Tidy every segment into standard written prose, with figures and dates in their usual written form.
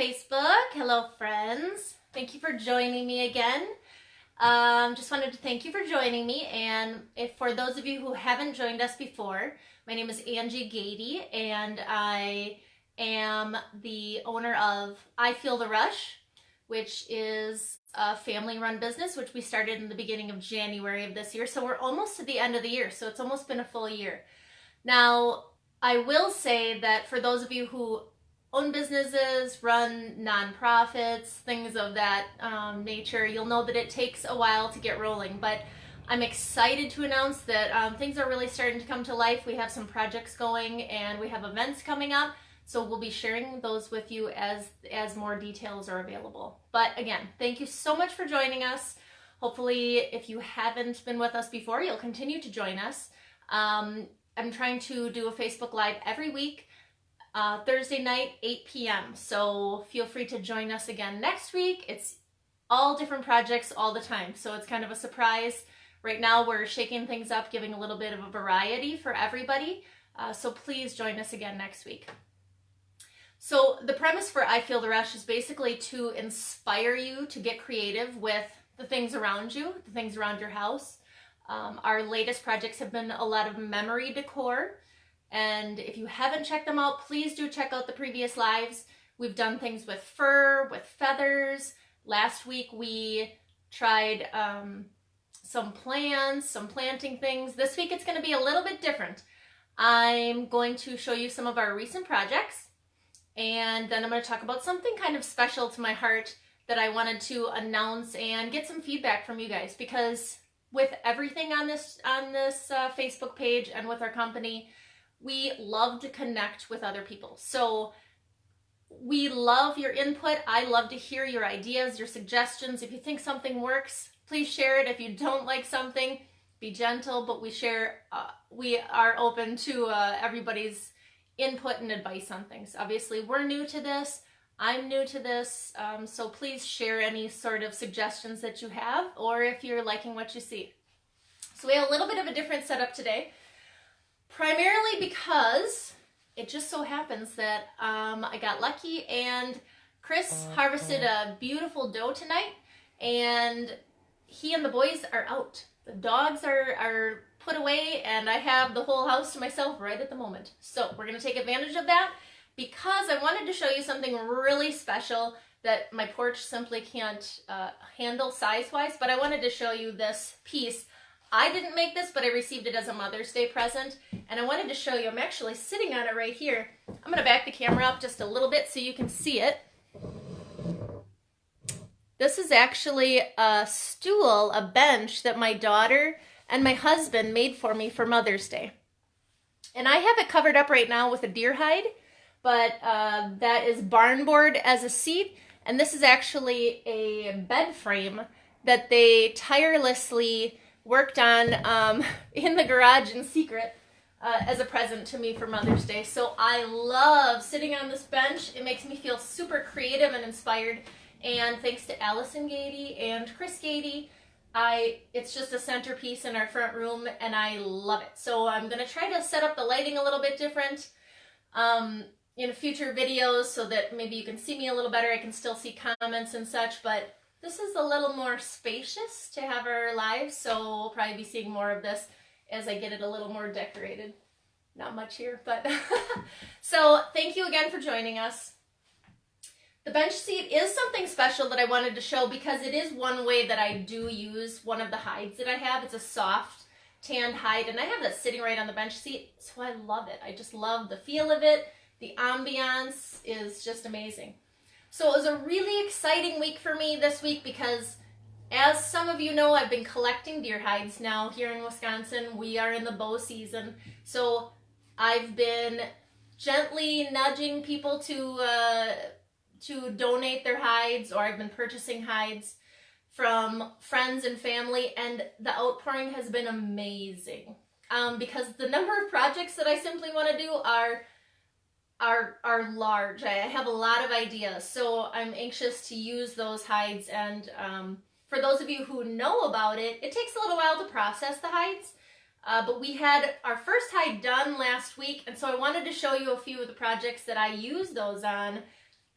Facebook. Hello friends. Thank you for joining me again. Just wanted to thank you for joining me, and if for those of you who haven't joined us before, my name is Angie Gade and I am the owner of I Feel the Rush, which is a family-run business which we started in the beginning of January of this year. So we're almost to the end of the year, so it's almost been a full year. Now, I will say that for those of you who own businesses, run nonprofits, things of that nature, you'll know that it takes a while to get rolling. But I'm excited to announce that things are really starting to come to life. We have some projects going and we have events coming up. So we'll be sharing those with you as more details are available. But again, thank you so much for joining us. Hopefully, if you haven't been with us before, you'll continue to join us. I'm trying to do a Facebook Live every week. Thursday night, 8 p.m. So feel free to join us again next week. It's all different projects all the time. So it's kind of a surprise. Right now we're shaking things up, giving a little bit of a variety for everybody. So please join us again next week. So the premise for I Feel the Rush is basically to inspire you to get creative with the things around you, the things around your house. Our latest projects have been a lot of memory decor. And if you haven't checked them out, please do check out the previous lives. We've done things with fur, with feathers. Last week we tried some plants, some planting things. This week it's going to be a little bit different. I'm going to show you some of our recent projects, and then I'm going to talk about something kind of special to my heart that I wanted to announce and get some feedback from you guys, because with everything on this Facebook page and with our company, we love to connect with other people. So we love your input. I love to hear your ideas, your suggestions. If you think something works, please share it. If you don't like something, be gentle, but we are open to everybody's input and advice on things. Obviously, we're new to this. I'm new to this. So please share any sort of suggestions that you have, or if you're liking what you see. So we have a little bit of a different setup today. Primarily because it just so happens that I got lucky and Chris harvested a beautiful doe tonight, and he and the boys are out. The dogs are put away and I have the whole house to myself right at the moment. So we're going to take advantage of that because I wanted to show you something really special that my porch simply can't handle size-wise, but I wanted to show you this piece. I didn't make this, but I received it as a Mother's Day present, and I wanted to show you. I'm actually sitting on it right here. I'm going to back the camera up just a little bit so you can see it. This is actually a stool, a bench that my daughter and my husband made for me for Mother's Day. And I have it covered up right now with a deer hide, but that is barn board as a seat, and this is actually a bed frame that they tirelessly worked on in the garage in secret as a present to me for Mother's Day. So I love sitting on this bench. It makes me feel super creative and inspired. And thanks to Allison Gade and Chris Gade, it's just a centerpiece in our front room and I love it. So I'm going to try to set up the lighting a little bit different in future videos so that maybe you can see me a little better. I can still see comments and such, but this is a little more spacious to have our lives, so we'll probably be seeing more of this as I get it a little more decorated. Not much here, but so thank you again for joining us. The bench seat is something special that I wanted to show because it is one way that I do use one of the hides that I have. It's a soft tanned hide, and I have that sitting right on the bench seat, so I love it. I just love the feel of it. The ambiance is just amazing. So it was a really exciting week for me this week because, as some of you know, I've been collecting deer hides now here in Wisconsin. We are in the bow season. So I've been gently nudging people to donate their hides, or I've been purchasing hides from friends and family, and the outpouring has been amazing because the number of projects that I simply want to do are large. I have a lot of ideas, so I'm anxious to use those hides. And for those of you who know about it, it takes a little while to process the hides, but we had our first hide done last week, and so I wanted to show you a few of the projects that I use those on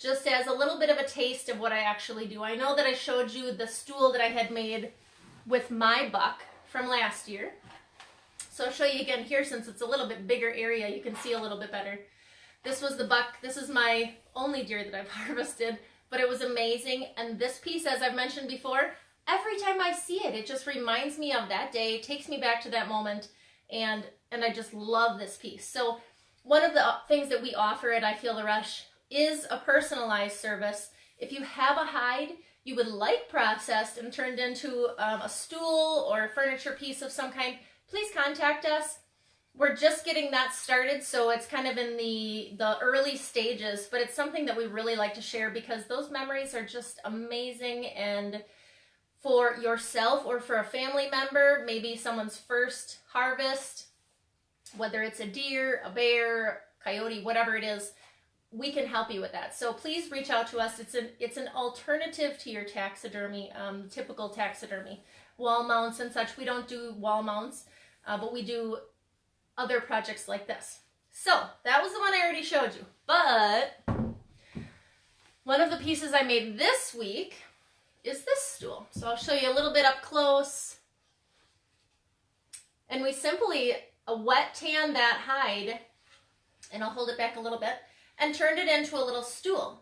just as a little bit of a taste of what I actually do. I know that I showed you the stool that I had made with my buck from last year. So I'll show you again here since it's a little bit bigger area, you can see a little bit better. This was the buck. This is my only deer that I've harvested, but it was amazing. And this piece, as I've mentioned before, every time I see it, it just reminds me of that day, takes me back to that moment, and I just love this piece. So one of the things that we offer at I Feel the Rush is a personalized service. If you have a hide you would like processed and turned into a stool or a furniture piece of some kind, please contact us. We're just getting that started, so it's kind of in the early stages, but it's something that we really like to share because those memories are just amazing. And for yourself or for a family member, maybe someone's first harvest, whether it's a deer, a bear, coyote, whatever it is, we can help you with that. So please reach out to us. It's an alternative to your taxidermy, typical taxidermy. Wall mounts and such, we don't do wall mounts, but we do other projects like this. So that was the one I already showed you, but one of the pieces I made this week is this stool. So I'll show you a little bit up close. And we simply wet tan that hide, and I'll hold it back a little bit, and turned it into a little stool.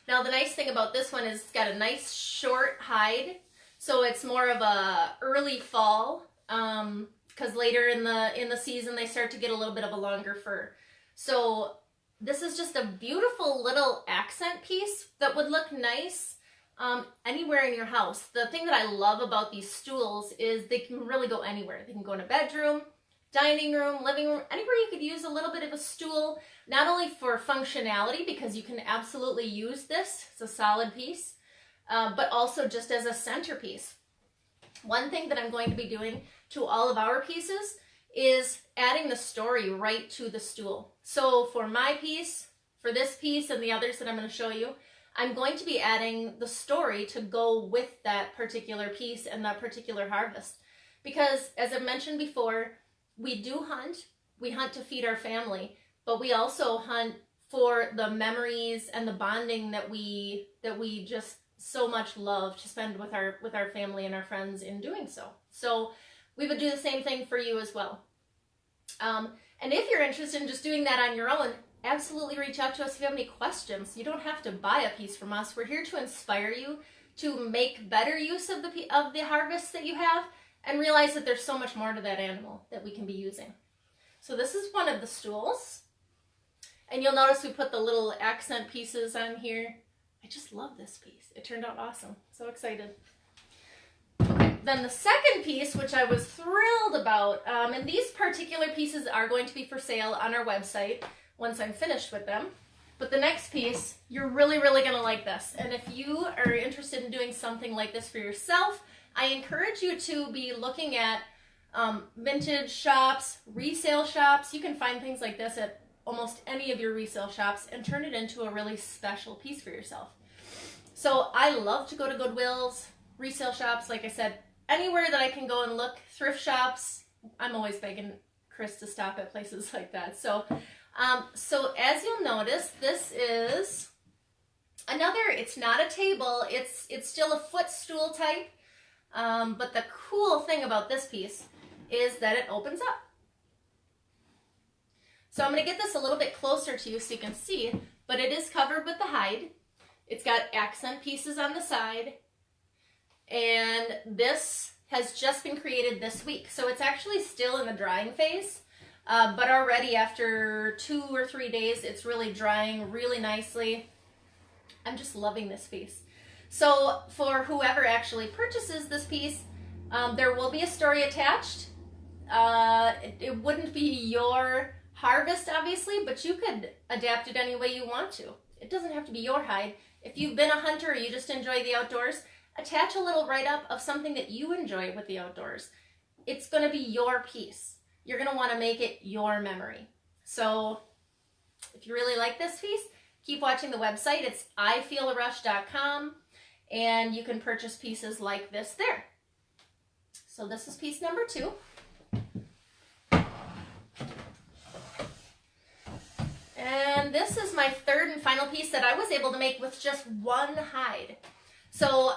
Now the nice thing about this one is it's got a nice short hide, so it's more of a early fall, because later in the season they start to get a little bit of a longer fur. So this is just a beautiful little accent piece that would look nice anywhere in your house. The thing that I love about these stools is they can really go anywhere. They can go in a bedroom, dining room, living room, anywhere you could use a little bit of a stool, not only for functionality, because you can absolutely use this, it's a solid piece, but also just as a centerpiece. One thing that I'm going to be doing to all of our pieces is adding the story right to the stool. So for my piece, for this piece and the others that I'm going to show you, I'm going to be adding the story to go with that particular piece and that particular harvest. Because as I've mentioned before, we do hunt. We hunt to feed our family, but we also hunt for the memories and the bonding that we just so much love to spend with our family and our friends in doing so. So we would do the same thing for you as well. And if you're interested in just doing that on your own, absolutely reach out to us if you have any questions. You don't have to buy a piece from us. We're here to inspire you to make better use of the harvests that you have and realize that there's so much more to that animal that we can be using. So this is one of the stools. And you'll notice we put the little accent pieces on here. I just love this piece. It turned out awesome. So excited. Then the second piece, which I was thrilled about, and these particular pieces are going to be for sale on our website once I'm finished with them. But the next piece, you're really, really going to like this. And if you are interested in doing something like this for yourself, I encourage you to be looking at vintage shops, resale shops. You can find things like this at almost any of your resale shops and turn it into a really special piece for yourself. So I love to go to Goodwills, resale shops, like I said, anywhere that I can go and look, thrift shops. I'm always begging Chris to stop at places like that. So as you'll notice, this is another, it's not a table, it's still a footstool type, but the cool thing about this piece is that it opens up. So I'm going to get this a little bit closer to you so you can see, but it is covered with the hide. It's got accent pieces on the side, and this has just been created this week. So it's actually still in the drying phase, but already after 2 or 3 days, it's really drying really nicely. I'm just loving this piece. So for whoever actually purchases this piece, there will be a story attached. It wouldn't be your harvest, obviously, but you could adapt it any way you want to. It doesn't have to be your hide. If you've been a hunter or you just enjoy the outdoors, attach a little write-up of something that you enjoy with the outdoors. It's going to be your piece. You're going to want to make it your memory. So if you really like this piece, keep watching the website. It's ifeelarush.com, and you can purchase pieces like this there. So this is piece number 2. And this is my third and final piece that I was able to make with just one hide. So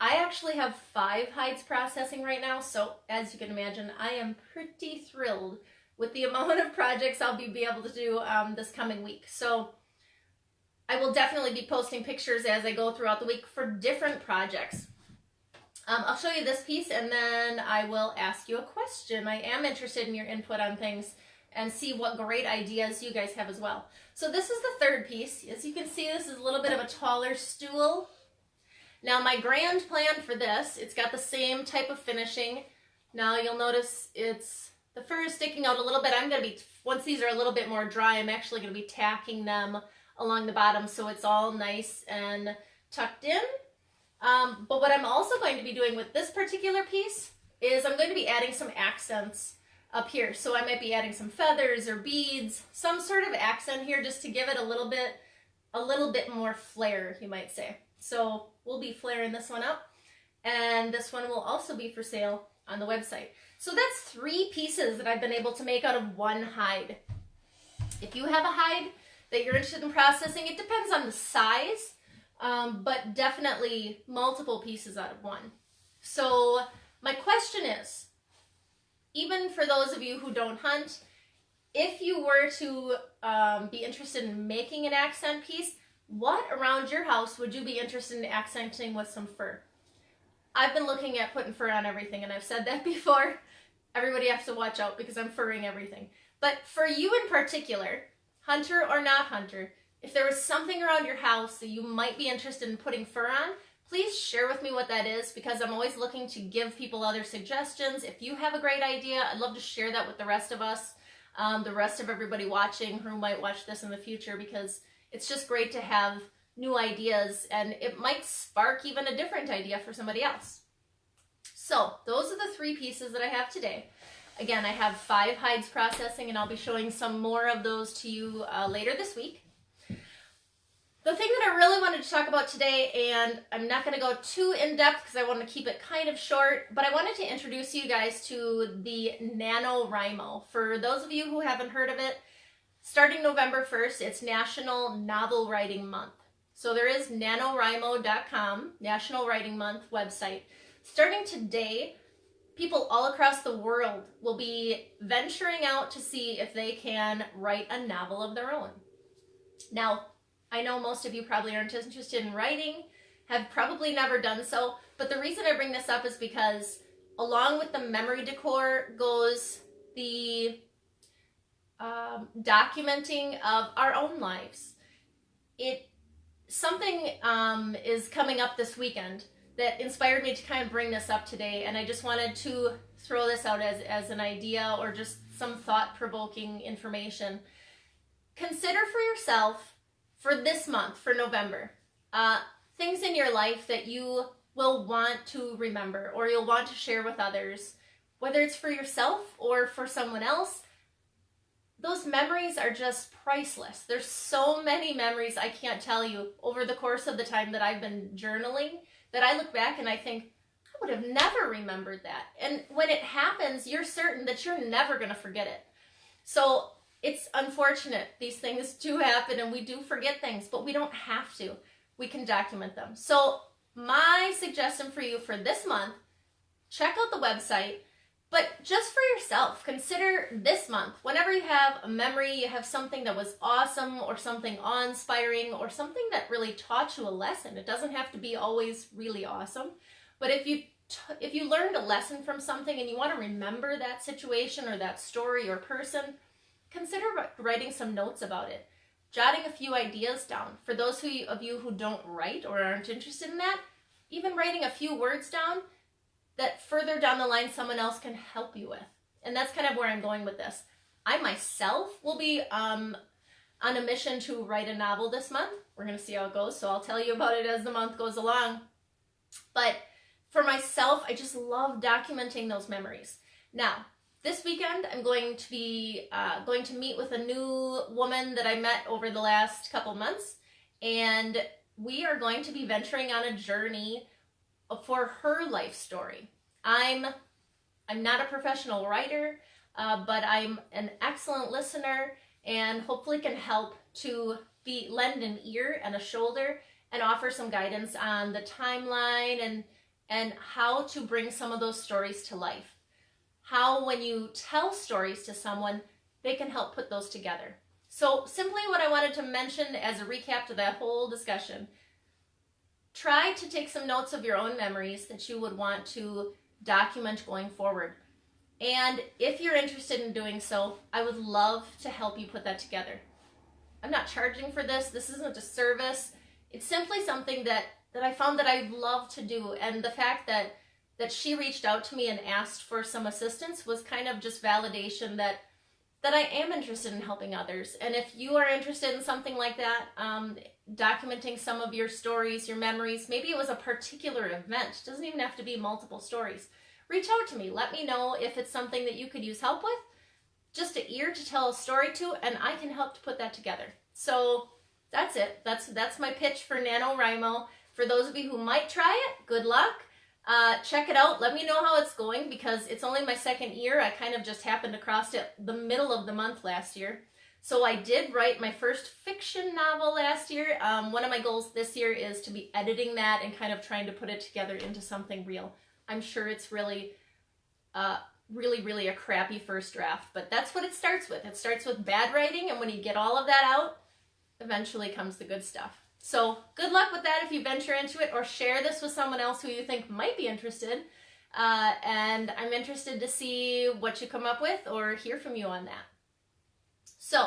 I actually have 5 hides processing right now, so as you can imagine, I am pretty thrilled with the amount of projects I'll be able to do this coming week. So I will definitely be posting pictures as I go throughout the week for different projects. I'll show you this piece and then I will ask you a question. I am interested in your input on things and see what great ideas you guys have as well. So this is the third piece. As you can see, this is a little bit of a taller stool. Now my grand plan for this, it's got the same type of finishing. Now you'll notice it's, the fur is sticking out a little bit. I'm going to be, once these are a little bit more dry, I'm actually going to be tacking them along the bottom so it's all nice and tucked in. But what I'm also going to be doing with this particular piece is I'm going to be adding some accents up here. So I might be adding some feathers or beads, some sort of accent here just to give it a little bit more flair, you might say. So we'll be flaring this one up, and this one will also be for sale on the website. So that's 3 pieces that I've been able to make out of one hide. If you have a hide that you're interested in processing, it depends on the size, but definitely multiple pieces out of one. So my question is, even for those of you who don't hunt, if you were to be interested in making an accent piece, what around your house would you be interested in accenting with some fur? I've been looking at putting fur on everything, and I've said that before. Everybody has to watch out because I'm furring everything. But for you in particular, hunter or not hunter, if there was something around your house that you might be interested in putting fur on, please share with me what that is, because I'm always looking to give people other suggestions. If you have a great idea, I'd love to share that with the rest of us, the rest of everybody watching who might watch this in the future, because it's just great to have new ideas and it might spark even a different idea for somebody else. So those are the 3 pieces that I have today. Again, I have 5 hides processing, and I'll be showing some more of those to you later this week. The thing that I really wanted to talk about today, and I'm not going to go too in-depth because I want to keep it kind of short, but I wanted to introduce you guys to the NaNoWriMo. For those of you who haven't heard of it, starting November 1st, it's National Novel Writing Month. So there is NaNoWriMo.com, National Writing Month website. Starting today, people all across the world will be venturing out to see if they can write a novel of their own. Now, I know most of you probably aren't interested in writing, have probably never done so, but the reason I bring this up is because along with the memory decor goes the documenting of our own lives. Something is coming up this weekend that inspired me to kind of bring this up today, and I just wanted to throw this out as an idea or just some thought-provoking information. Consider for yourself, for this month, for November, things in your life that you will want to remember or you'll want to share with others, whether it's for yourself or for someone else. Those memories are just priceless. There's so many memories I can't tell you over the course of the time that I've been journaling that I look back and I think, I would have never remembered that. And when it happens, you're certain that you're never going to forget it. So it's unfortunate. These things do happen and we do forget things, but we don't have to. We can document them. So my suggestion for you for this month, check out the website, but just for yourself, consider this month, whenever you have a memory, you have something that was awesome or something awe-inspiring or something that really taught you a lesson. It doesn't have to be always really awesome, but if you learned a lesson from something and you want to remember that situation or that story or person, consider writing some notes about it, jotting a few ideas down. For those of you who don't write or aren't interested in that, even writing a few words down that further down the line someone else can help you with. And that's kind of where I'm going with this. I myself will be on a mission to write a novel this month. We're going to see how it goes, so I'll tell you about it as the month goes along. But for myself, I just love documenting those memories. Now, this weekend, I'm going to be going to meet with a new woman that I met over the last couple months, and we are going to be venturing on a journey for her life story. I'm not a professional writer, but I'm an excellent listener, and hopefully can help to lend an ear and a shoulder and offer some guidance on the timeline and how to bring some of those stories to life. How when you tell stories to someone, they can help put those together. So simply what I wanted to mention as a recap to that whole discussion, try to take some notes of your own memories that you would want to document going forward. And if you're interested in doing so, I would love to help you put that together. I'm not charging for this. This isn't a service. It's simply something that I found that I love to do. And the fact that she reached out to me and asked for some assistance was kind of just validation that I am interested in helping others. And if you are interested in something like that, documenting some of your stories, your memories, maybe it was a particular event. It doesn't even have to be multiple stories. Reach out to me. Let me know if it's something that you could use help with. Just an ear to tell a story to, and I can help to put that together. So that's it. That's my pitch for NaNoWriMo. For those of you who might try it, good luck. Check it out. Let me know how it's going, because it's only my second year. I kind of just happened across it the middle of the month last year. So I did write my first fiction novel last year. One of my goals this year is to be editing that and kind of trying to put it together into something real. I'm sure it's really a crappy first draft, but that's what it starts with. It starts with bad writing, and when you get all of that out, eventually comes the good stuff. So good luck with that if you venture into it, or share this with someone else who you think might be interested. And I'm interested to see what you come up with or hear from you on that. So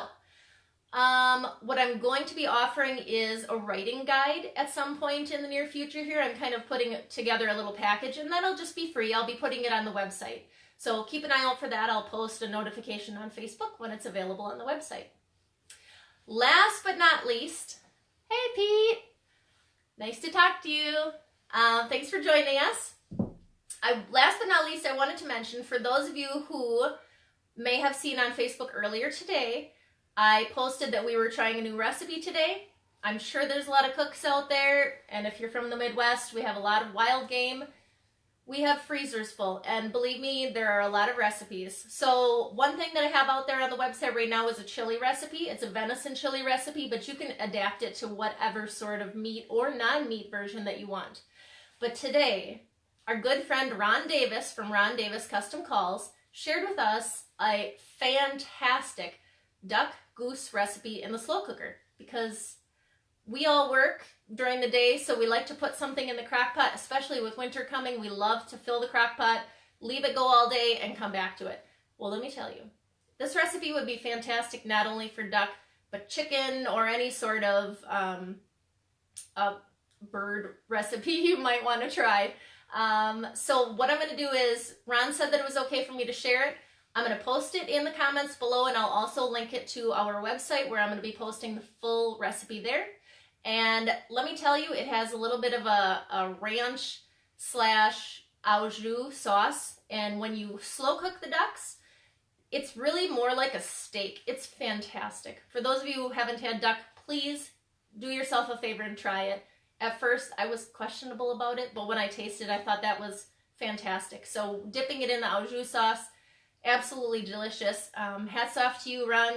what I'm going to be offering is a writing guide at some point in the near future here. I'm kind of putting together a little package, and that'll just be free. I'll be putting it on the website. So keep an eye out for that. I'll post a notification on Facebook when it's available on the website. Last but not least, hey Pete, nice to talk to you. Thanks for joining us. Last but not least, I wanted to mention, for those of you who may have seen on Facebook earlier today, I posted that we were trying a new recipe today. I'm sure there's a lot of cooks out there, and if you're from the Midwest, we have a lot of wild game. We have freezers full, and believe me, there are a lot of recipes. So one thing that I have out there on the website right now is a chili recipe. It's a venison chili recipe, but you can adapt it to whatever sort of meat or non-meat version that you want. But today, our good friend Ron Davis from Ron Davis Custom Calls shared with us a fantastic duck goose recipe in the slow cooker, because we all work during the day, so we like to put something in the crock pot, especially with winter coming. We love to fill the crock pot, leave it go all day, and come back to it. Well, let me tell you, this recipe would be fantastic not only for duck, but chicken or any sort of bird recipe you might want to try. So what I'm going to do is, Ron said that it was okay for me to share it. I'm going to post it in the comments below, and I'll also link it to our website where I'm going to be posting the full recipe there. And let me tell you, it has a little bit of a ranch / au jus sauce. And when you slow cook the ducks, it's really more like a steak. It's fantastic. For those of you who haven't had duck, please do yourself a favor and try it. At first, I was questionable about it, but when I tasted it, I thought that was fantastic. So dipping it in the au jus sauce, absolutely delicious. Hats off to you, Ron.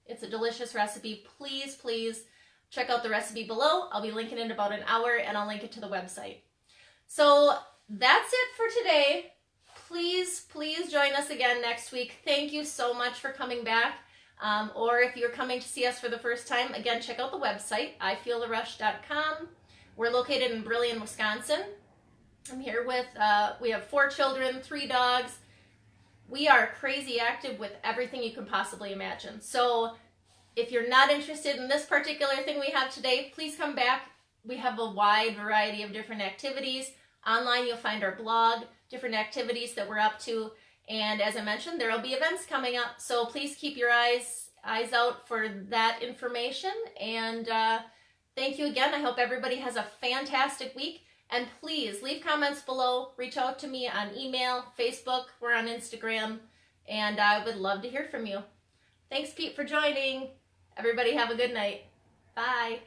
It's a delicious recipe. Please, please check out the recipe below. I'll be linking it in about an hour, and I'll link it to the website. So that's it for today. Please, please join us again next week. Thank you so much for coming back. Or if you're coming to see us for the first time, again, check out the website, ifeeltherush.com. We're located in Brillion, Wisconsin. I'm here with, we have 4 children, 3 dogs. We are crazy active with everything you can possibly imagine. So if you're not interested in this particular thing we have today, please come back. We have a wide variety of different activities. Online, you'll find our blog, different activities that we're up to. And as I mentioned, there will be events coming up. So please keep your eyes out for that information. And thank you again. I hope everybody has a fantastic week. And please leave comments below. Reach out to me on email, Facebook. We're on Instagram. And I would love to hear from you. Thanks, Pete, for joining. Everybody have a good night. Bye.